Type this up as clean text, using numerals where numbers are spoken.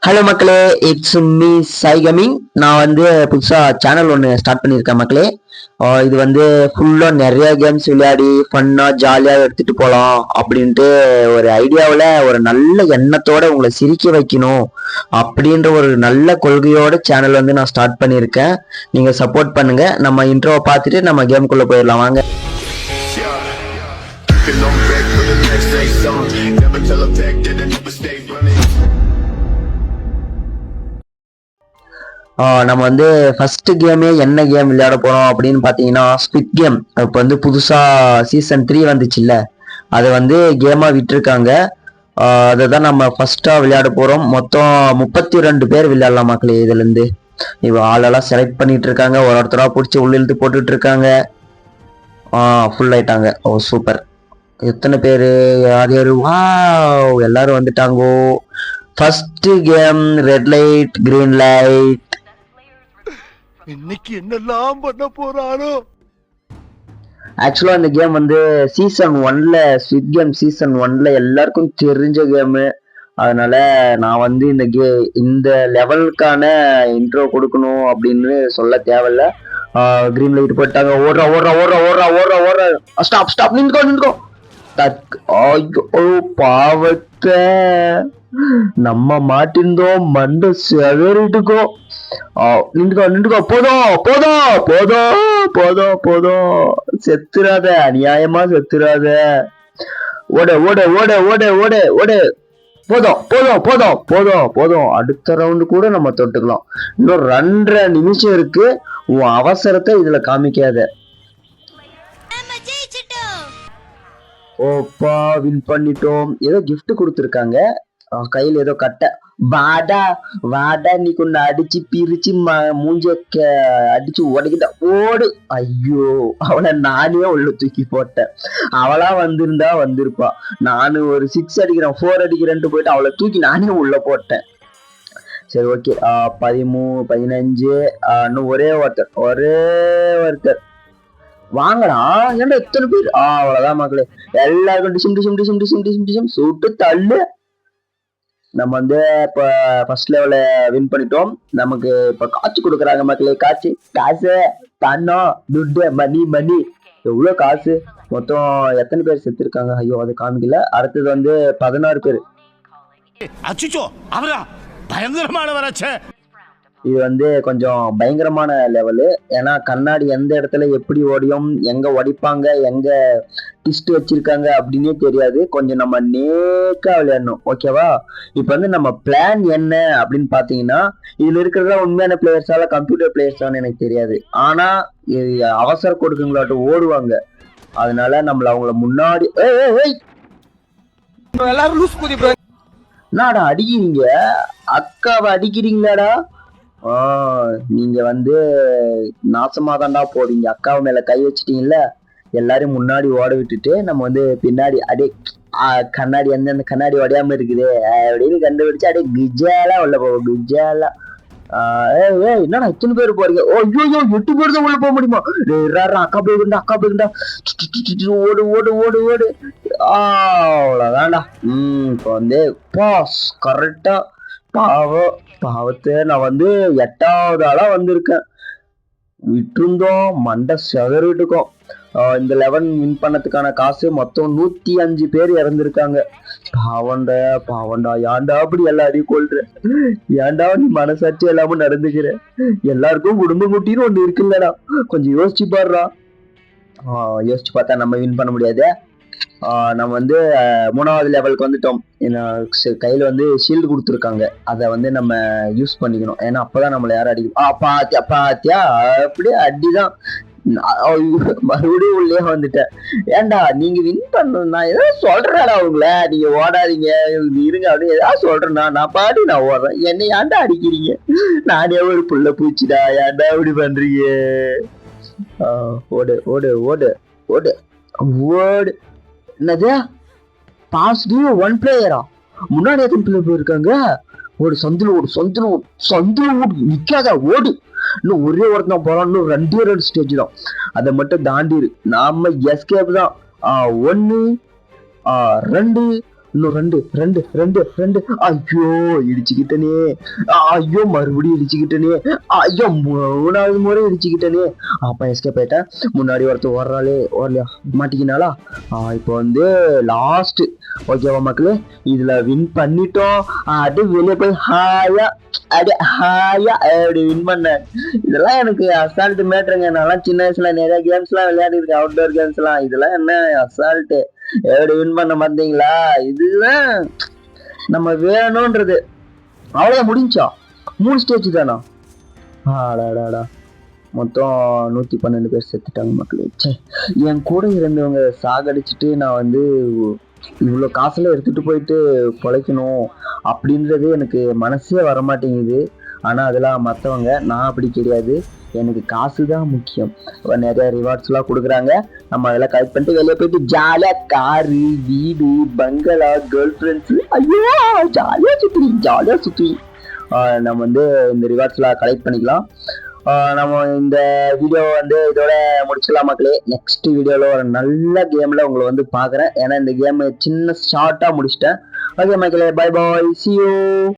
Hello மக்களே, it's me Sai coming. நான் புதுசாக சேனல் ஒன்று ஸ்டார்ட் பண்ணியிருக்கேன் மக்களே. இது ஃபுல்லாக நிறைய கேம்ஸ் விளையாடி ஃபன்னாக ஜாலியாக எடுத்துகிட்டு போகலாம் அப்படின்ட்டு ஒரு ஐடியாவில் ஒரு நல்ல எண்ணத்தோடு உங்களை சிரிக்க வைக்கணும் அப்படின்ற ஒரு நல்ல கொள்கையோட சேனல் நான் ஸ்டார்ட் பண்ணியிருக்கேன். நீங்கள் சப்போர்ட் பண்ணுங்கள். நம்ம இன்ட்ரோவை பார்த்துட்டு நம்ம கேமுக்குள்ளே போயிடலாம் வாங்க. நம்ம ஃபர்ஸ்ட் கேமே என்ன கேம் விளையாட போறோம் அப்படின்னு பாத்தீங்கன்னா ஸ்குவிட் கேம். இப்போ புதுசா சீசன் 3 வந்துச்சுல்ல, அதை கேமா விட்டுருக்காங்க. அதை தான் நம்ம ஃபர்ஸ்டா விளையாட போறோம். மொத்தம் 32 பேர் விளையாடலாம் மக்களே. இதுல இருந்து இவ ஆளெல்லாம் செலக்ட் பண்ணிட்டு இருக்காங்க. ஒரு ஒருத்தரா பிடிச்சி உள்ள இழுத்து போட்டுட்டு இருக்காங்க. ஃபுல் ஆயிட்டாங்க. Oh super. எத்தனை பேரு, யார் யாரு? வாவ், எல்லாரும் வந்துட்டாங்கோ. First game red light green light. இன்னைக்கு என்னெல்லாம் பண்ண போறானோ. ஆக்சுவலா இந்த கேம் சீசன் 1ல ஸ்குவிட் கேம் சீசன் 1ல எல்லாருக்கும் தெரிஞ்ச கேமு. அதனால நான் இந்த லெவலுக்கான இன்ட்ரோ கொடுக்கணும் அப்படின்னு சொல்ல தேவையில்ல. கிரீன் லைட் போட்டாங்க. ஓடுறா ஓடுறா ஓடுறா ஓடுறா ஓடுறா ஓடுறா. ஸ்டாப் ஸ்டாப், நின்றுக்கோ. ஐயோ பாவத்தை, நம்ம மாட்டிருந்தோம். மண்டை செதறிட்டுக்கோ. நின்றுக்கோ. போதும் போதும் போதும் போதும் போதும். செத்துறாத, அநியாயமா செத்துறாத. ஓட ஓட ஓட ஓட ஓட ஓட. போதும் போதும் போதும் போதும் போதும். அடுத்த ரவுண்டு கூட நம்ம தொட்டுக்கலாம். இன்னும் 2.5 நிமிஷம் இருக்கு. உன் அவசரத்தை இதுல காமிக்காத. ஓப்பா, வின் பண்ணிட்டோம். ஏதோ கிஃப்ட் கொடுத்துருக்காங்க. கையில ஏதோ கட்ட. வாடா வாடா, நீ கொண்டு அடிச்சு பிரிச்சு மூஞ்ச அடிச்சு உடைக்கிட்ட. ஓடு. ஐயோ, அவளை நானே உள்ள தூக்கி போட்டேன். அவளா வந்திருப்பா. நானு ஒரு 6 அடிக்கிறேன் 4 அடிக்கிறேன்ட்டு போயிட்டு அவளை தூக்கி நானே உள்ள போட்டேன். சரி ஓகே. 13 15. இன்னும் ஒரே ஒருத்தர் வாங்கடா. ஏன்டா எத்தனை பேர்? அவ்வளவுதான் மக்களே. எல்லாருக்கும் டிஷம் டிஷம் டிஷம் டிஷம் டிஷம் டிஷம் சுட்டு தள்ளு. நம்ம இப்ப ஃபர்ஸ்ட் லெவல வின் பண்ணிட்டோம். நமக்கு இப்ப காசு கொடுக்குறாங்க மக்களே. காசு பணம் துட்டு மணி மணி. எவ்வளவு காசு? மொத்தம் எத்தனை பேர் செத்துருக்காங்க? ஐயோ அது காமிக்கல. அடுத்தது 16 பேர். பயங்கரமான வராச்சே. இது கொஞ்சம் பயங்கரமான லெவலு. ஏன்னா கண்ணாடி எந்த இடத்துல எப்படி ஓடியும், எங்க ஒடிப்பாங்க, எங்க டிஸ்ட் வச்சிருக்காங்க அப்படின்னே தெரியாது. கொஞ்சம் நம்ம நேக்கா விளையாடணும். ஓகேவா? இப்ப நம்ம பிளான் என்ன அப்படின்னு பாத்தீங்கன்னா, இதுல இருக்கிறதா உண்மையான பிளேயர்ஸால கம்ப்யூட்டர் பிளேயர்ஸான்னு எனக்கு தெரியாது. ஆனா அவசர கொடுக்குங்களாட்டும் ஓடுவாங்க. அதனால நம்மள அவங்கள முன்னாடி என்னடா அடிக்கிறீங்க? அக்காவை அடிக்கிறீங்களாடா? நீங்க நாசமா தான்டா போறீங்க. அக்காவை மேல கை வச்சிட்டீங்கல்ல. எல்லாரும் முன்னாடி ஓட விட்டுட்டு நம்ம பின்னாடி அடே கண்ணாடி அந்த கண்ணாடி உடையாம இருக்குது அப்படின்னு கண்டுபிடிச்சு அப்படியே கிஜாலா உள்ள போவோம். கிஜாலா. என்னடா இத்தனை பேர் போறீங்க? ஓ ஐயோ 8 பேர் தான் உள்ள போக முடியுமா? அக்கா போயிருந்தா அக்கா போயிருந்தா. ஓடு ஓடு ஓடு ஓடு. அவ்வளவுதான்டா. இப்ப பாஸ் கரெக்டா. பாவத்தை நான் 8வது ஆளா வந்திருக்கேன். விட்டுருந்தோம் மண்டை செதறிட்டுக்கோம். இந்த 11 வின் பண்ணதுக்கான காசு மொத்தம் 105 பேர் இறந்துருக்காங்க. பாவண்டா ஏன்டா அப்படி எல்லாரையும் கொள்ற? ஏன்டா நீ மனசாட்சி எல்லாமே நடந்துக்கிற? எல்லாருக்கும் குடும்ப குட்டின்னு ஒண்ணு இருக்குல்லடா. கொஞ்சம் யோசிச்சு பாடுறா. யோசிச்சு பார்த்தா நம்ம வின் பண்ண முடியாது. நம்ம 3வது லெவலுக்கு வந்துட்டோம். கையில ஷீல்டு கொடுத்துருக்காங்க. அதை நம்ம யூஸ் பண்ணிக்கணும். ஏன்னா அப்பதான் நம்மள யாரும் அடிக்கணும். பாத்தியா அப்படியே அடிதான். மறுபடியும் உள்ளே வந்துட்டேன். ஏன்டா நீங்க வின் பண்ணணும், நான் ஏதாவது சொல்றேன்டா உங்களை. நீங்க ஓடாதீங்க இருங்க அப்படின்னு ஏதாவது சொல்றேன்னா நான் பாடி நான் ஓடுறேன். என்னை ஏன்டா அடிக்கிறீங்க? நானே ஒரு புள்ள பூச்சிடா. ஏன்டா இப்படி பண்றீங்க? ஓடு ஓடு ஓடு ஓடு ஓடு. என்னது பாசிட்டிவ் 1 பிளேயரா? முன்னாடி எத்தனை பிளேயர் போயிருக்காங்க? ஓடு சந்துல ஓடு சந்துல ஓடு சந்துல ஓடு. நிக்காத ஓடு. இன்னும் ஒரே ஒருத்தன் போறான். இன்னும் 2 ஸ்டேஜ் தான். அதை மட்டும் தாண்டிரு. நாம எஸ்கேப் தான். 1 2 இன்னும் ரெண்டு ரெண்டு ரெண்டு ரெண்டு. ஐயோ இடிச்சுக்கிட்டனே. ஐயோ மறுபடியும் இடிச்சுக்கிட்டனே. ஐயோ 3வது முறை இடிச்சுக்கிட்டனே. அப்ப எஸ்கேப் ஆயிட்டேன். முன்னாடி ஒருத்தர் ஓடலையா மாட்டிக்கினாலா. இப்போ வந்து லாஸ்ட். ஓகேவா மக்களே, இதுல வின் பண்ணிட்டோம். அப்படியே வெளியே போய் ஹாயா அப்படி வின் பண்ணேன். இதெல்லாம் எனக்கு அசால்ட் மேட்ருங்க. நான் சின்ன வயசுல நிறைய கேம்ஸ் எல்லாம் விளையாடி இருக்கேன், அவுட்டோர் கேம்ஸ் எல்லாம். இதெல்லாம் என்ன அசால்ட் எப்படி வின் பண்ண மாட்டீங்களா? இதுதான் நம்ம வேணும்ன்றது. அவ்வளவுதான், முடிஞ்சா 3 ஸ்டேஜ் தானா? ஆடாடாடா, மொத்தம் 112 பேர் செத்துட்டாங்க மக்களே. என் கூட இருந்தவங்க சாகடிச்சுட்டு நான் வந்து இவ்வளோ காசுல எடுத்துட்டு போயிட்டு பொழைக்கணும் அப்படின்றது எனக்கு மனசே வரமாட்டேங்குது. ஆனா அதெல்லாம் மற்றவங்க, நான் அப்படி கிடையாது. எனக்கு காசு தான் முக்கியம். நிறைய ரிவார்ட்ஸ் எல்லாம் கொடுக்குறாங்க. நம்ம அதெல்லாம் கலெக்ட் பண்ணிட்டு வெளியே போயிட்டு ஜாலியா காரு, வீடு, பங்களா, கேர்ள் ஃப்ரெண்ட்ஸ், ஐயோ ஜாலியா சுற்றி நம்ம வந்து இந்த ரிவார்ட்ஸ் எல்லாம் கலெக்ட் பண்ணிக்கலாம். நம்ம இந்த வீடியோ வந்து இதோட முடிச்சிடலாம் மக்களே. நெக்ஸ்ட் வீடியோல ஒரு நல்ல கேம்ல உங்களை வந்து பாக்குறேன். ஏன்னா இந்த கேம் சின்ன ஷார்ட்டா முடிச்சிட்டேன். ஓகே மக்களே, பை பாய், see you.